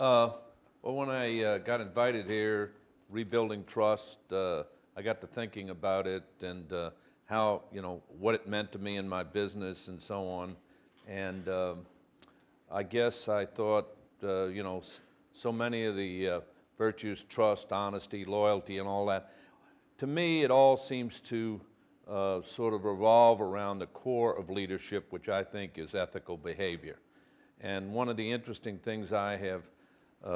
Uh, well, when I got invited here, rebuilding trust, I got to thinking about it and how, what it meant to me in my business and so on. And I guess I thought, so many of the virtues, trust, honesty, loyalty, and all that, to me, it all seems to sort of revolve around the core of leadership, which I think is ethical behavior. And one of the interesting things I have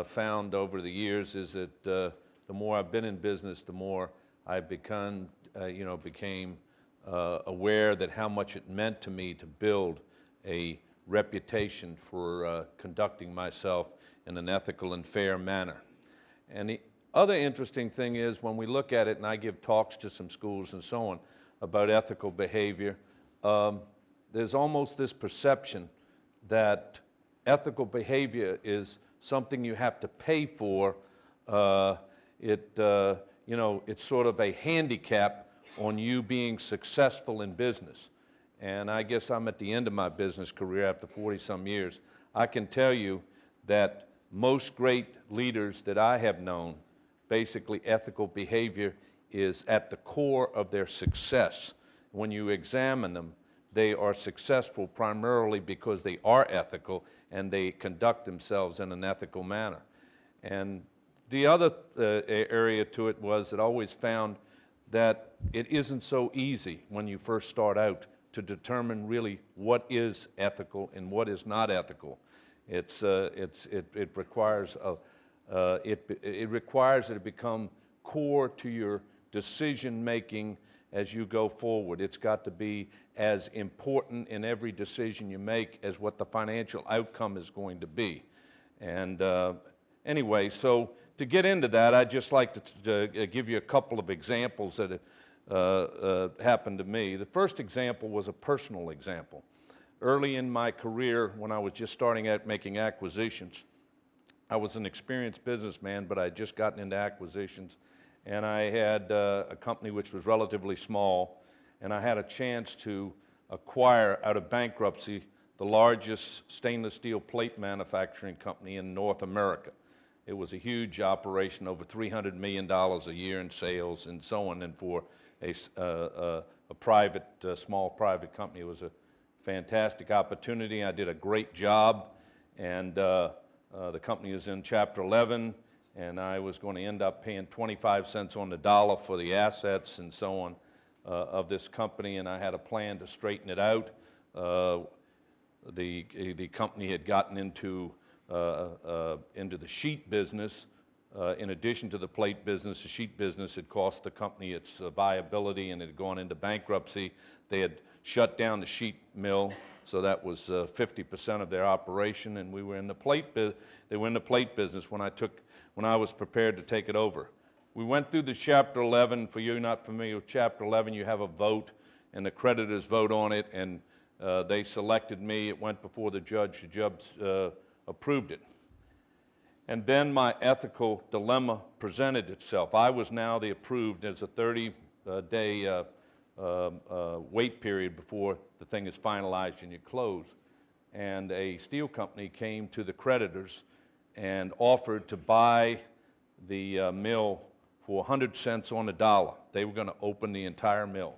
found over the years is that the more I've been in business, the more I've became aware that how much it meant to me to build a reputation for conducting myself in an ethical and fair manner. And the other interesting thing is when we look at it, and I give talks to some schools and so on about ethical behavior, there's almost this perception that ethical behavior is something you have to pay for. It's sort of a handicap on you being successful in business. And I guess I'm at the end of my business career after 40-some years. I can tell you that most great leaders that I have known, basically ethical behavior is at the core of their success. When you examine them, they are successful primarily because they are ethical and they conduct themselves in an ethical manner. And the other area to it was that I always found that it isn't so easy when you first start out to determine really what is ethical and what is not ethical. It requires that it become core to your decision making as you go forward. It's got to be as important in every decision you make as what the financial outcome is going to be. And anyway, so to get into that, I'd just like to give you a couple of examples that happened to me. The first example was a personal example. Early in my career, when I was just starting out making acquisitions, I was an experienced businessman, but I had just gotten into acquisitions, and I had a company which was relatively small, and I had a chance to acquire out of bankruptcy the largest stainless steel plate manufacturing company in North America. It was a huge operation, over $300 million a year in sales and so on, and for a small private company, it was a fantastic opportunity. I did a great job, and the company was in Chapter 11, and I was going to end up paying 25 cents on the dollar for the assets and so on of this company, and I had a plan to straighten it out. The company had gotten into the sheet business. In addition to the plate business, the sheet business had cost the company its viability, and it had gone into bankruptcy. They had shut down the sheet mill, so that was 50% of their operation, and we were in the plate. They were in the plate business when I was prepared to take it over. We went through the Chapter 11. For you not familiar with Chapter 11, you have a vote, and the creditors vote on it, and they selected me. It went before the judge. The judge approved it. And then my ethical dilemma presented itself. I was now the approved. There's a 30-day wait period before the thing is finalized and you close. And a steel company came to the creditors and offered to buy the mill for 100 cents on the dollar. They were going to open the entire mill.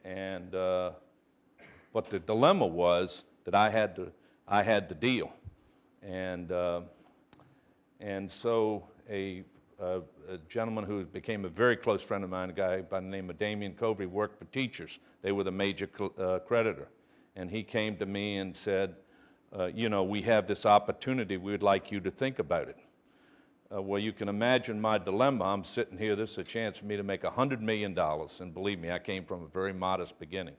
And but the dilemma was that I had the deal. And so a gentleman who became a very close friend of mine, a guy by the name of Damien Covey, worked for Teachers. They were the major creditor. And he came to me and said, we have this opportunity. We would like you to think about it. Well, you can imagine my dilemma. I'm sitting here. This is a chance for me to make $100 million. And believe me, I came from a very modest beginning.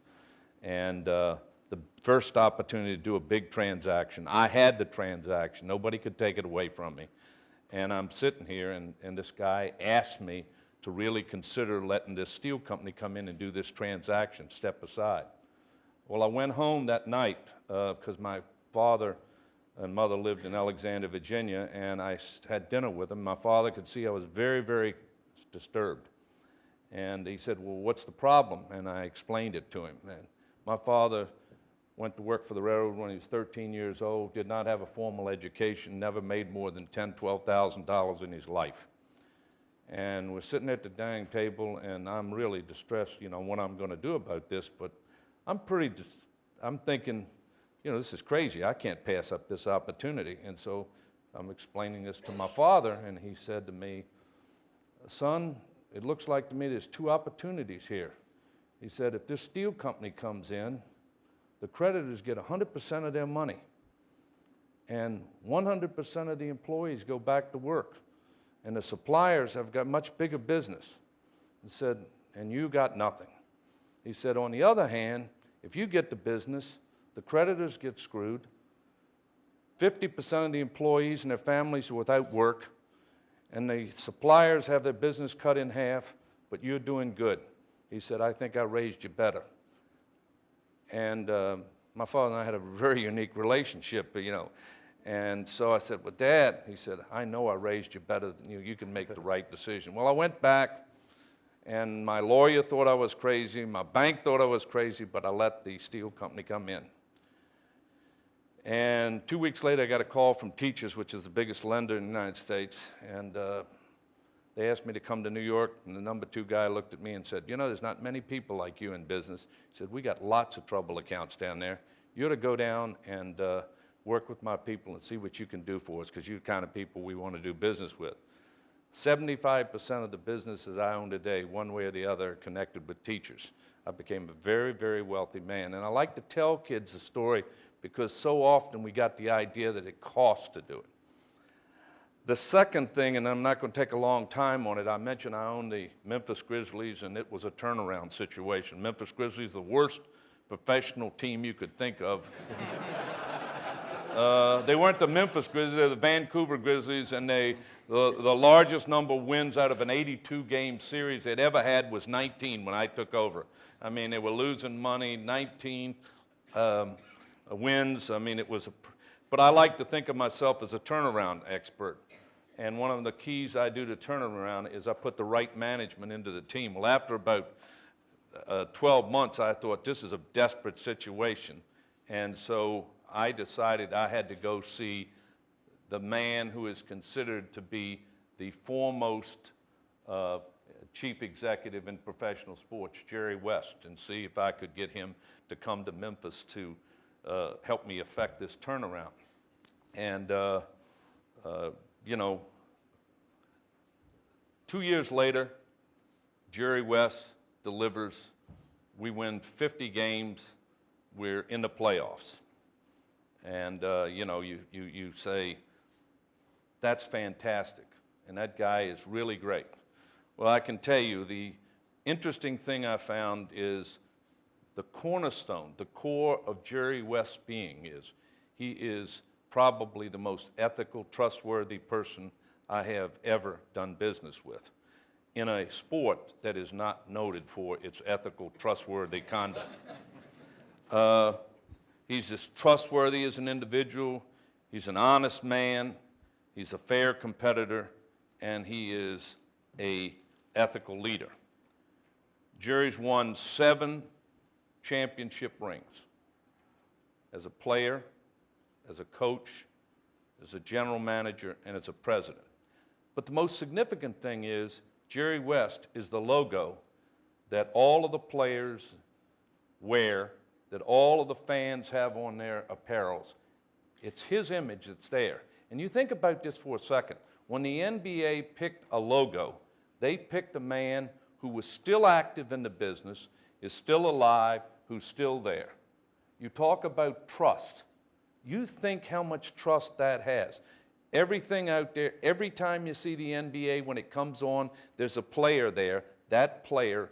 And the first opportunity to do a big transaction. I had the transaction. Nobody could take it away from me. And I'm sitting here, and this guy asked me to really consider letting this steel company come in and do this transaction, step aside. Well, I went home that night because my father and mother lived in Alexandria, Virginia, and I had dinner with them. My father could see I was very, very disturbed. And he said, well, what's the problem? And I explained it to him. And my father went to work for the railroad when he was 13 years old, did not have a formal education, never made more than $10,000, $12,000 in his life. And we're sitting at the dining table, and I'm really distressed, what I'm going to do about this, but I'm thinking, this is crazy. I can't pass up this opportunity. And so I'm explaining this to my father, and he said to me, son, it looks like to me there's two opportunities here. He said, if this steel company comes in, the creditors get 100% of their money, and 100% of the employees go back to work, and the suppliers have got much bigger business. He said, and you got nothing. He said, on the other hand, if you get the business, the creditors get screwed, 50% of the employees and their families are without work, and the suppliers have their business cut in half, but you're doing good. He said, I think I raised you better. And my father and I had a very unique relationship, And so I said, well, Dad, he said, I know I raised you better than you. You can make the right decision. Well, I went back, and my lawyer thought I was crazy. My bank thought I was crazy, but I let the steel company come in. And 2 weeks later, I got a call from Teachers, which is the biggest lender in the United States. And they asked me to come to New York, and the number 2 guy looked at me and said, there's not many people like you in business. He said, we got lots of trouble accounts down there. You ought to go down and work with my people and see what you can do for us, because you're the kind of people we want to do business with. 75% of the businesses I own today, one way or the other, are connected with Teachers. I became a very, very wealthy man. And I like to tell kids the story because so often we got the idea that it costs to do it. The second thing, and I'm not going to take a long time on it, I mentioned I owned the Memphis Grizzlies, and it was a turnaround situation. Memphis Grizzlies, the worst professional team you could think of. They weren't the Memphis Grizzlies, they were the Vancouver Grizzlies, and the largest number of wins out of an 82-game series they'd ever had was 19 when I took over. I mean, they were losing money, 19 wins. I mean, but I like to think of myself as a turnaround expert. And one of the keys I do to turn it around is I put the right management into the team. Well, after about 12 months, I thought this is a desperate situation. And so I decided I had to go see the man who is considered to be the foremost chief executive in professional sports, Jerry West, and see if I could get him to come to Memphis to help me effect this turnaround. And, 2 years later, Jerry West delivers. We win 50 games. We're in the playoffs. And, you say, that's fantastic. And that guy is really great. Well, I can tell you, the interesting thing I found is the cornerstone, the core of Jerry West's being is he is probably the most ethical, trustworthy person I have ever done business with in a sport that is not noted for its ethical, trustworthy conduct. He's as trustworthy as an individual. He's an honest man. He's a fair competitor, and he is an ethical leader. Jerry's won 7 championship rings as a player, as a coach, as a general manager, and as a president. But the most significant thing is Jerry West is the logo that all of the players wear, that all of the fans have on their apparels. It's his image that's there. And you think about this for a second. When the NBA picked a logo, they picked a man who was still active in the business, is still alive, who's still there. You talk about trust. You think how much trust that has. Everything out there, every time you see the NBA, when it comes on, there's a player there. That player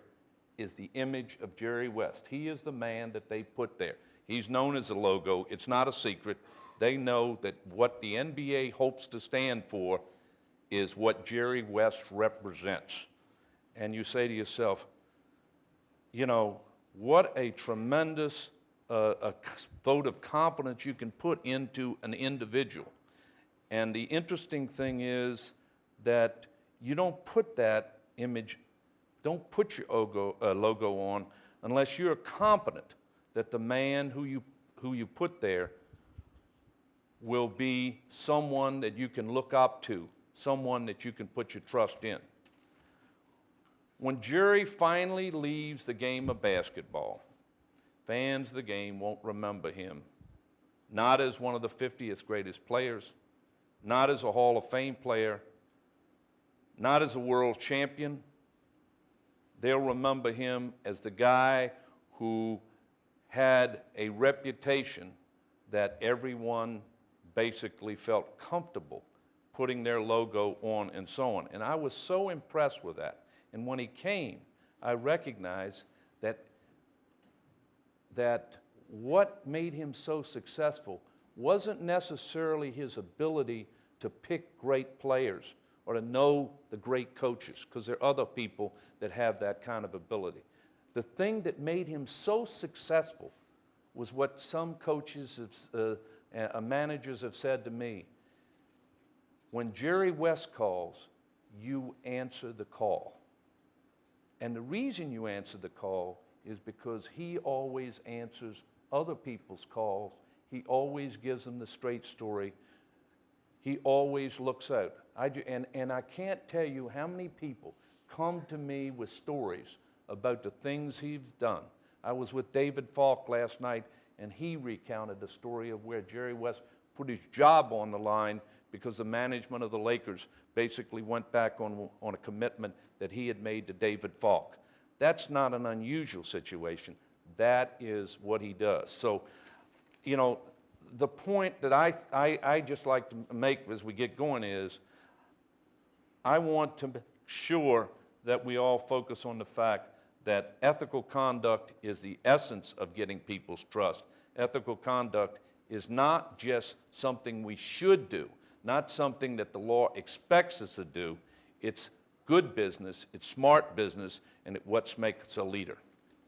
is the image of Jerry West. He is the man that they put there. He's known as a logo. It's not a secret. They know that what the NBA hopes to stand for is what Jerry West represents. And you say to yourself, what a tremendous a vote of confidence you can put into an individual. And the interesting thing is that you don't put that image, don't put your logo on unless you're confident that the man who you who you put there will be someone that you can look up to, someone that you can put your trust in. When Jerry finally leaves the game of basketball, fans of the game won't remember him, not as one of the 50th greatest players, not as a Hall of Fame player, not as a world champion. They'll remember him as the guy who had a reputation that everyone basically felt comfortable putting their logo on and so on. And I was so impressed with that. And when he came, I recognized that what made him so successful wasn't necessarily his ability to pick great players or to know the great coaches, because there are other people that have that kind of ability. The thing that made him so successful was what some coaches, managers have said to me. When Jerry West calls, you answer the call. And the reason you answer the call is because he always answers other people's calls. He always gives them the straight story. He always looks out. And I can't tell you how many people come to me with stories about the things he's done. I was with David Falk last night, and he recounted the story of where Jerry West put his job on the line because the management of the Lakers basically went back on a commitment that he had made to David Falk. That's not an unusual situation. That is what he does. So, you know, the point that I just like to make as we get going is I want to make sure that we all focus on the fact that ethical conduct is the essence of getting people's trust. Ethical conduct is not just something we should do, not something that the law expects us to do. It's good business, it's smart business, and it's what makes us a leader.